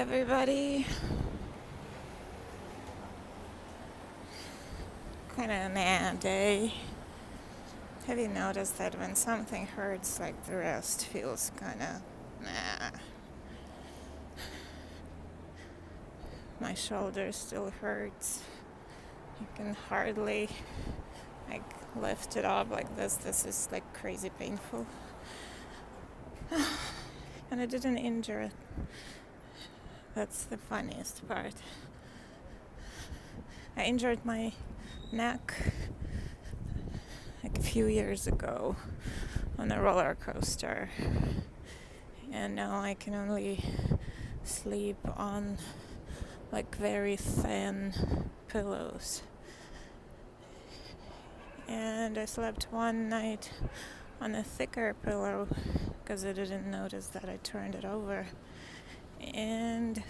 everybody. Kind of a mad day. Have you noticed that when something hurts, like the rest feels kind of nah? My shoulder still hurts. You can hardly like lift it up like this. This is like crazy painful. And I didn't injure it. That's the funniest part. I injured my neck like a few years ago on a roller coaster, and now I can only sleep on like very thin pillows. And I slept one night on a thicker pillow because I didn't notice that I turned it over, and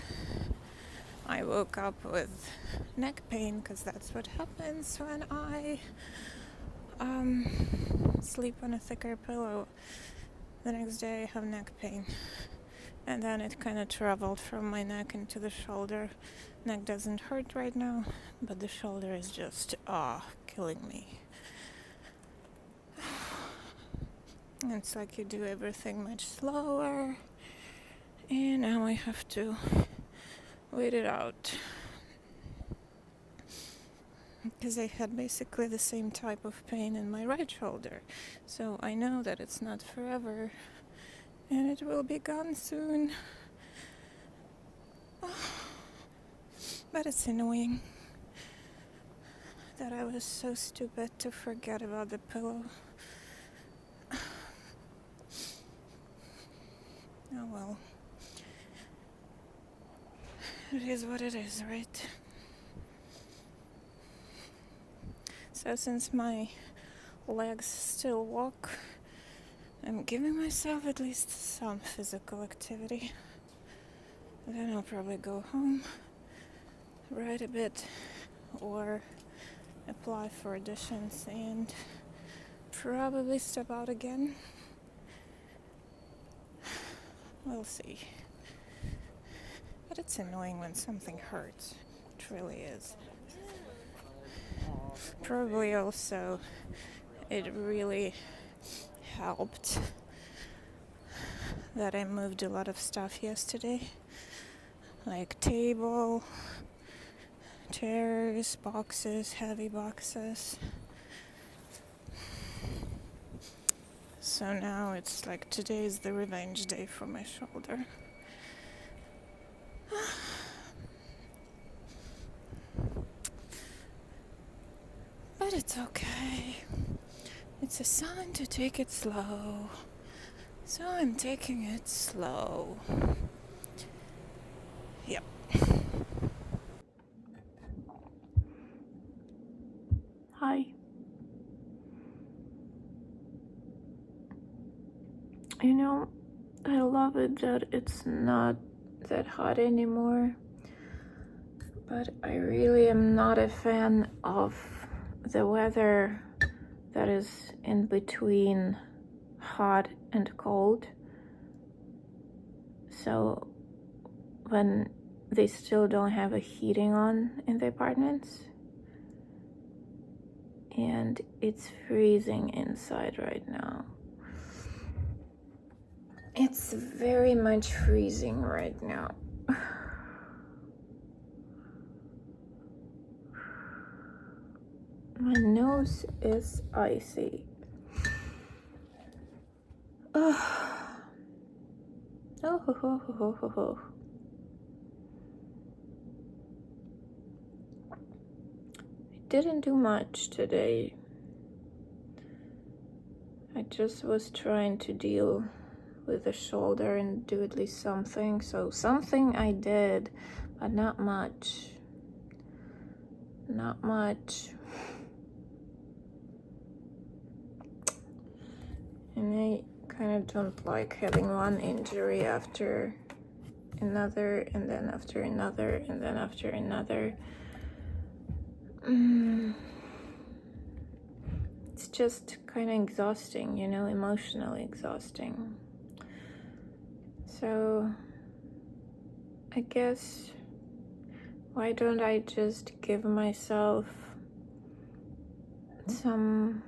I woke up with neck pain because that's what happens when I sleep on a thicker pillow. The next day I have neck pain, and then it kind of traveled from my neck into the shoulder. Neck doesn't hurt right now, but the shoulder is just killing me. It's like you do everything much slower, and now I have to wait it out. Because I had basically the same type of pain in my right shoulder. So I know that it's not forever, and it will be gone soon. But it's annoying that I was so stupid to forget about the pillow. Oh well. It is what it is, right? So since my legs still walk, I'm giving myself at least some physical activity. Then I'll probably go home, write a bit, or apply for auditions, and probably step out again. We'll see. But it's annoying when something hurts. It really is. Probably also it really helped that I moved a lot of stuff yesterday, like table, chairs, boxes, heavy boxes. So now it's like today is the revenge day for my shoulder. But it's okay. It's a sign to take it slow. So I'm taking it slow. Yep. Hi. You know, I love it that it's not that hot anymore, but I really am not a fan of the weather that is in between hot and cold. So when they still don't have a heating on in the apartments, and it's freezing inside right now. It's very much freezing right now. My nose is icy. Oh, I didn't do much today. I just was trying to deal with the shoulder and do at least something. So something I did, but not much. Not much. And I kind of don't like having one injury after another, and then after another, and then after another. It's just kind of exhausting, you know, emotionally exhausting. So I guess, why don't I just give myself some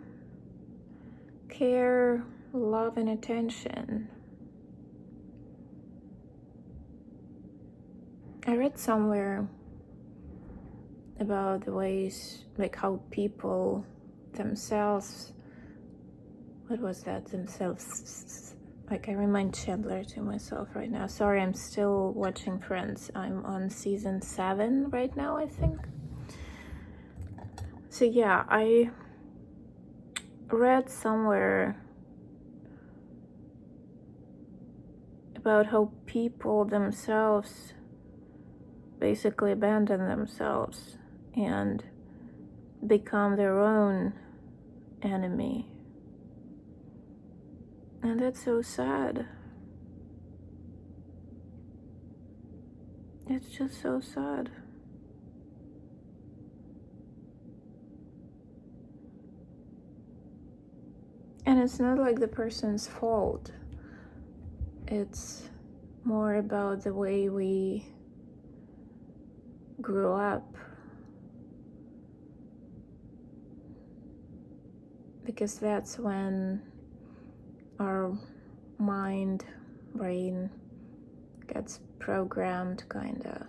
care, love, and attention? I read somewhere about the ways, like how people themselves, what was that, themselves, like I remind Chandler to myself right now. Sorry, I'm still watching Friends. I'm on season 7 right now, I think. So yeah, I read somewhere about how people themselves basically abandon themselves and become their own enemy. And that's so sad. It's just so sad. And it's not like the person's fault. It's more about the way we grew up. Because that's when our mind, brain gets programmed, kinda.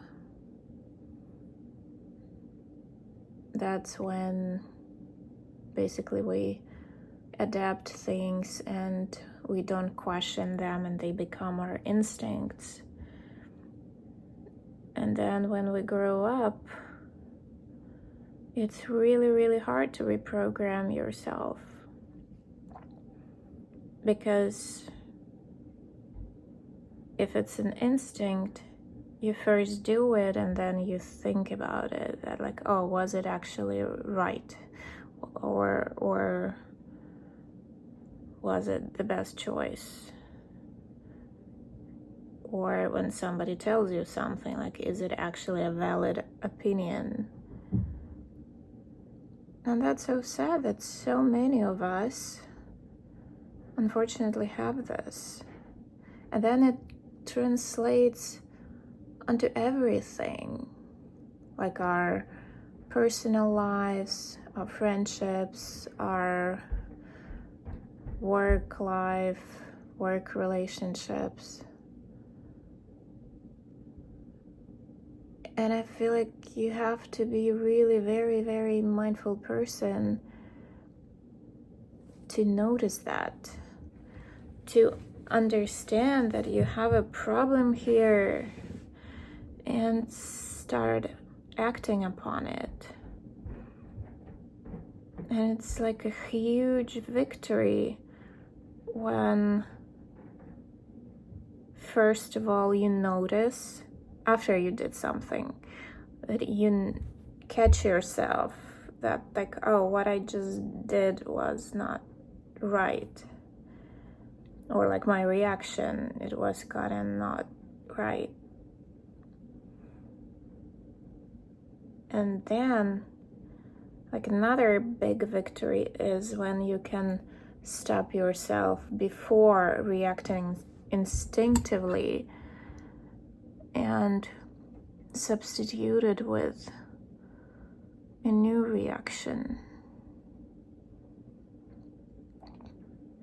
That's when basically we adapt things and we don't question them and they become our instincts. And then when we grow up, it's really, really hard to reprogram yourself. Because if it's an instinct, you first do it and then you think about it, that like, oh, was it actually right? Or was it the best choice? Or when somebody tells you something, like, is it actually a valid opinion? And that's so sad that so many of us unfortunately have this. And then it translates onto everything, like our personal lives, our friendships, our work life, work relationships. And I feel like you have to be really very, very mindful person to notice that, to understand that you have a problem here and start acting upon it. And it's like a huge victory when, first of all, you notice after you did something, that you catch yourself that like, oh, what I just did was not right. Or like my reaction, it was kind of not right. And then, like, another big victory is when you can stop yourself before reacting instinctively and substitute it with a new reaction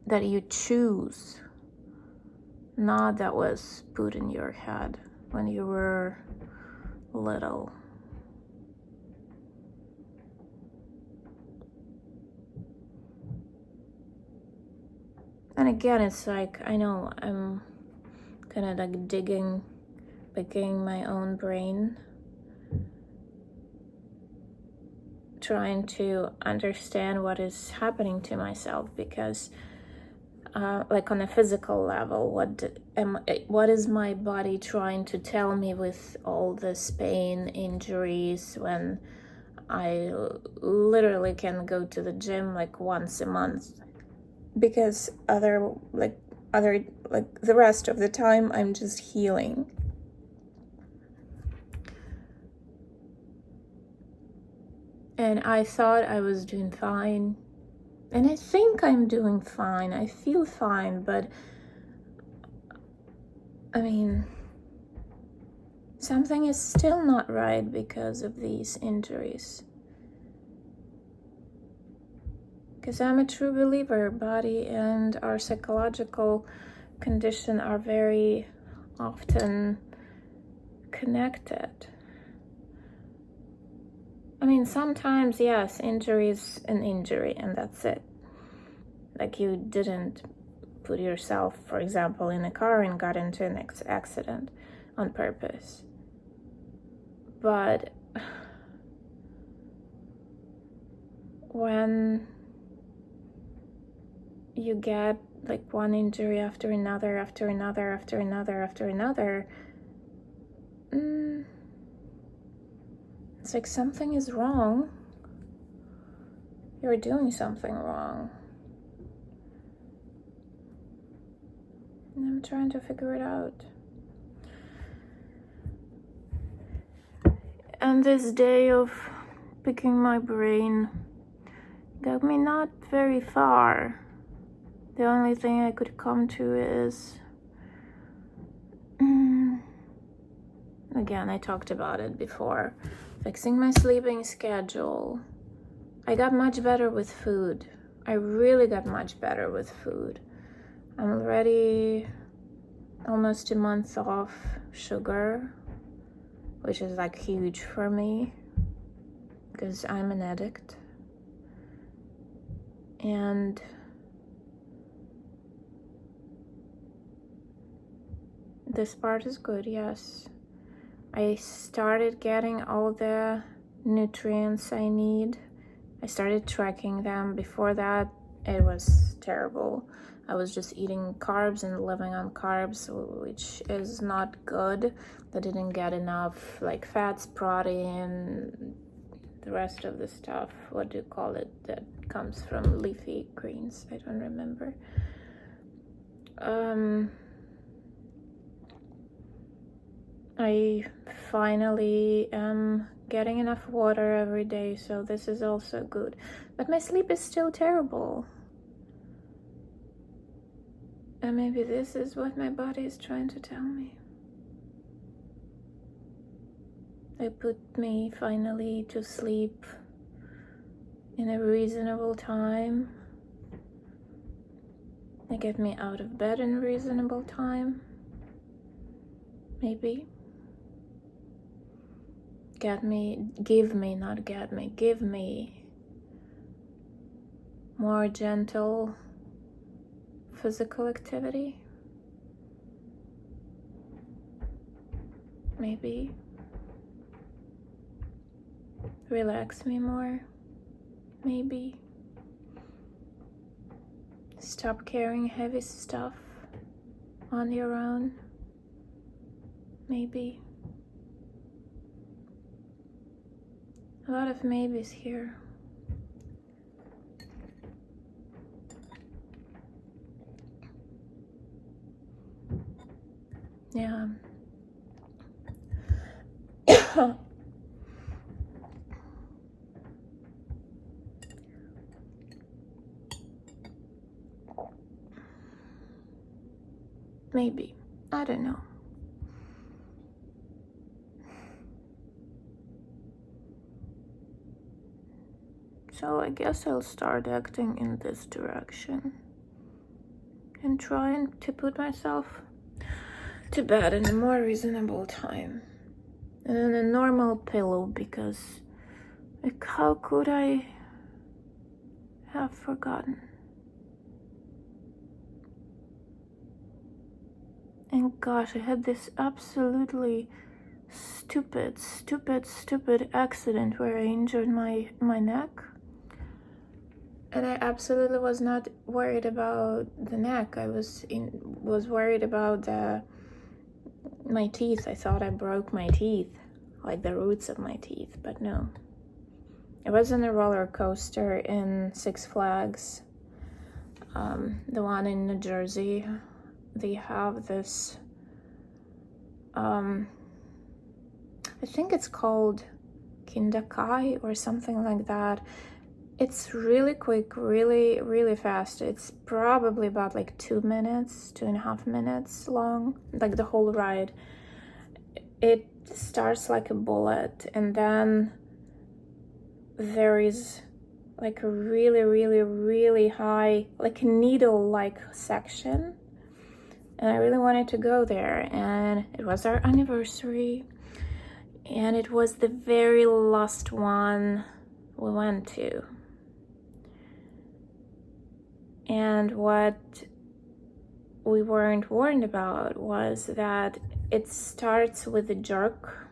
that you choose, not that was put in your head when you were little. And again, it's like, I know I'm kind of like digging my own brain, trying to understand what is happening to myself, because like on a physical level, what is my body trying to tell me with all this pain, injuries, when I literally can go to the gym like once a month, because the rest of the time I'm just healing. And I thought I was doing fine. And I think I'm doing fine. I feel fine, but I mean, something is still not right because of these injuries. Because I'm a true believer, body and our psychological condition are very often connected. I mean, sometimes, yes, injury is an injury and that's it. Like you didn't put yourself, for example, in a car and got into an accident on purpose. But when you get like one injury after another, after another, after another, after another, it's like something is wrong. You're doing something wrong. And I'm trying to figure it out. And this day of picking my brain got me not very far. The only thing I could come to is, again, I talked about it before, fixing my sleeping schedule. I got much better with food. I really got much better with food. I'm already almost a month off sugar, which is like huge for me because I'm an addict. And this part is good, yes. I started getting all the nutrients I need. I started tracking them. Before that, it was terrible. I was just eating carbs and living on carbs, which is not good. I didn't get enough like fats, protein, the rest of the stuff. What do you call it? That comes from leafy greens. I don't remember. I finally am getting enough water every day, so this is also good. But my sleep is still terrible. And maybe this is what my body is trying to tell me. They put me finally to sleep in a reasonable time. They get me out of bed in a reasonable time. Maybe. Give me more gentle physical activity. Maybe. Relax me more. Maybe. Stop carrying heavy stuff on your own. Maybe. A lot of maybes here. Yeah. Maybe. I don't know. So I guess I'll start acting in this direction and trying to put myself to bed in a more reasonable time and in a normal pillow, because like, how could I have forgotten? And gosh, I had this absolutely stupid accident where I injured my neck. And I absolutely was not worried about the neck. I was worried about my teeth. I thought I broke my teeth, like the roots of my teeth, but no. I was on a roller coaster in Six Flags, the one in New Jersey. They have this, I think it's called Kindakai or something like that. It's really quick, really fast. It's probably about like 2.5 minutes long, like the whole ride. It starts like a bullet, and then there is like a really, really, really high, like a needle-like section. And I really wanted to go there, and it was our anniversary, and it was the very last one we went to. And what we weren't warned about was that it starts with a jerk,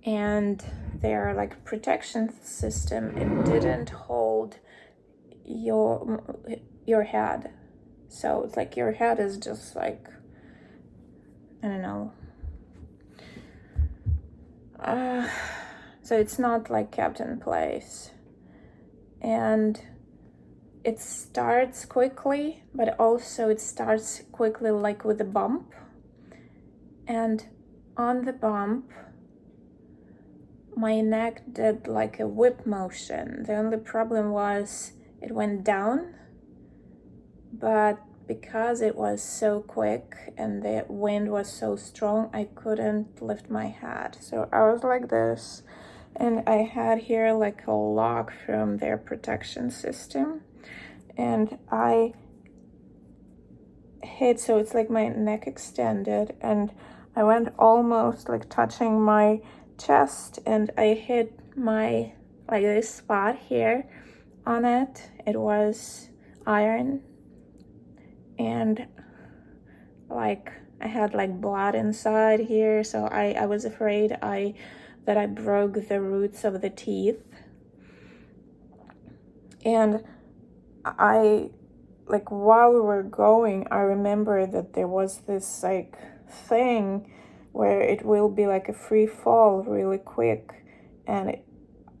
and their like protection system, it didn't hold your head. So it's like your head is just like, I don't know. So it's not like kept in place. And it starts quickly, but also it starts quickly like with a bump. And on the bump, my neck did like a whip motion. The only problem was it went down, but because it was so quick and the wind was so strong, I couldn't lift my head. So I was like this, and I had here like a lock from their protection system, and I hit, so it's like my neck extended, and I went almost like touching my chest, and I hit my like this spot here on it. It was iron, and like I had like blood inside here, so I was afraid that I broke the roots of the teeth. And I, like, while we were going, I remember that there was this like thing where it will be like a free fall really quick, and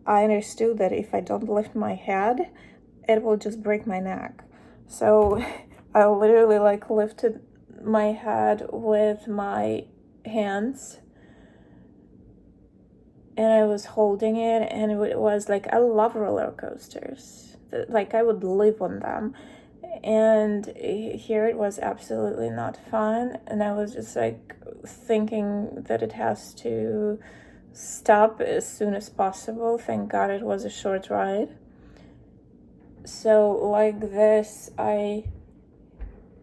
I understood that if I don't lift my head, it will just break my neck. So I literally like lifted my head with my hands, and I was holding it, and it was like, I love roller coasters. Like I would live on them. And here it was absolutely not fun, and I was just like thinking that it has to stop as soon as possible. Thank God it was a short ride. So like this, I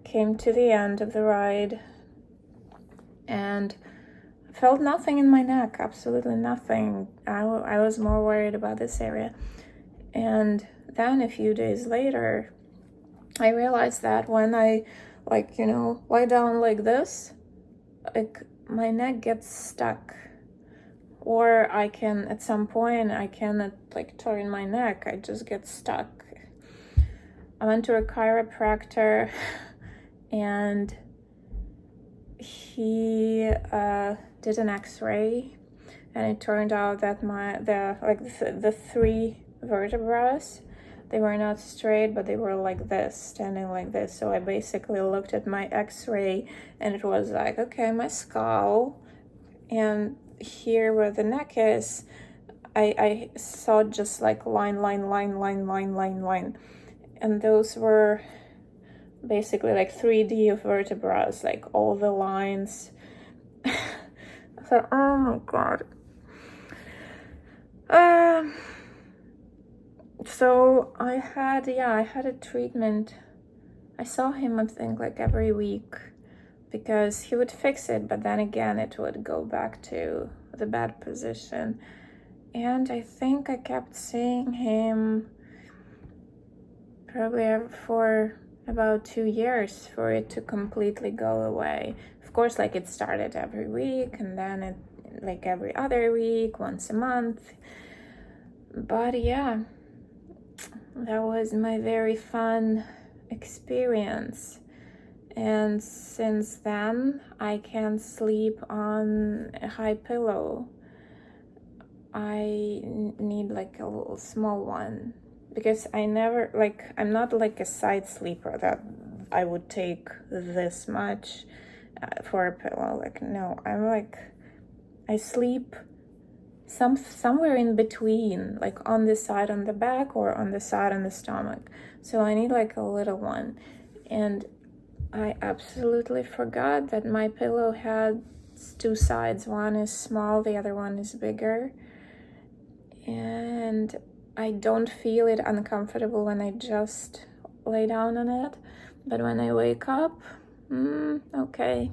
came to the end of the ride and felt nothing in my neck, absolutely nothing. I was more worried about this area. And then a few days later, I realized that when I like, lie down like this, like my neck gets stuck. Or I can, at some point, I cannot like turn my neck, I just get stuck. I went to a chiropractor, and he did an x-ray, and it turned out that the three vertebrae, they were not straight, but they were like this, standing like this. So I basically looked at my x-ray, and it was like, okay, my skull, and here where the neck is, I saw just like line, and those were basically like 3D of vertebrae, like all the lines. I thought, oh my God. So I had a treatment. I saw him, I think, like every week, because he would fix it, but then again it would go back to the bad position. And I think I kept seeing him probably for about 2 years for it to completely go away. Of course, like it started every week, and then it like every other week, once a month. But yeah, that was my very fun experience. And since then, I can't sleep on a high pillow. I need like a little small one, because I'm not like a side sleeper that I would take this much for a pillow. Like, no, I sleep somewhere in between, like on the side on the back or on the side on the stomach. So I need like a little one. And I absolutely forgot that my pillow had It's two sides. One is small, the other one is bigger. And I don't feel it uncomfortable when I just lay down on it. But when I wake up, okay.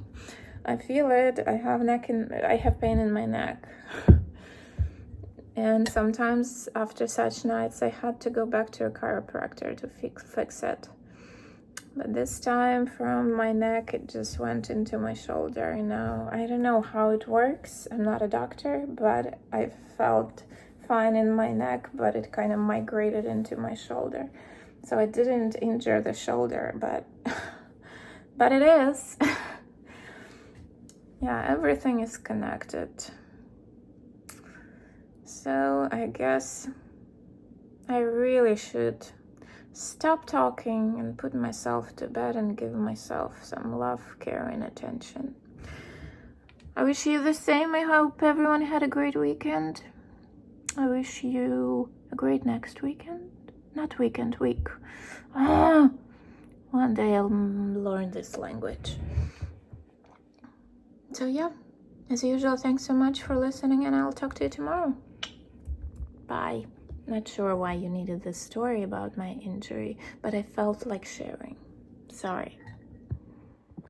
I feel it. I have pain in my neck. And sometimes after such nights, I had to go back to a chiropractor to fix it. But this time from my neck, it just went into my shoulder. Now, I don't know how it works. I'm not a doctor, but I felt fine in my neck, but it kind of migrated into my shoulder. So I didn't injure the shoulder, but it is. Yeah, everything is connected. So I guess I really should stop talking and put myself to bed and give myself some love, care, and attention. I wish you the same. I hope everyone had a great weekend. I wish you a great next weekend. Not weekend, week. One day I'll learn this language. So yeah, as usual, thanks so much for listening, and I'll talk to you tomorrow. Bye. Not sure why you needed this story about my injury, but I felt like sharing. Sorry.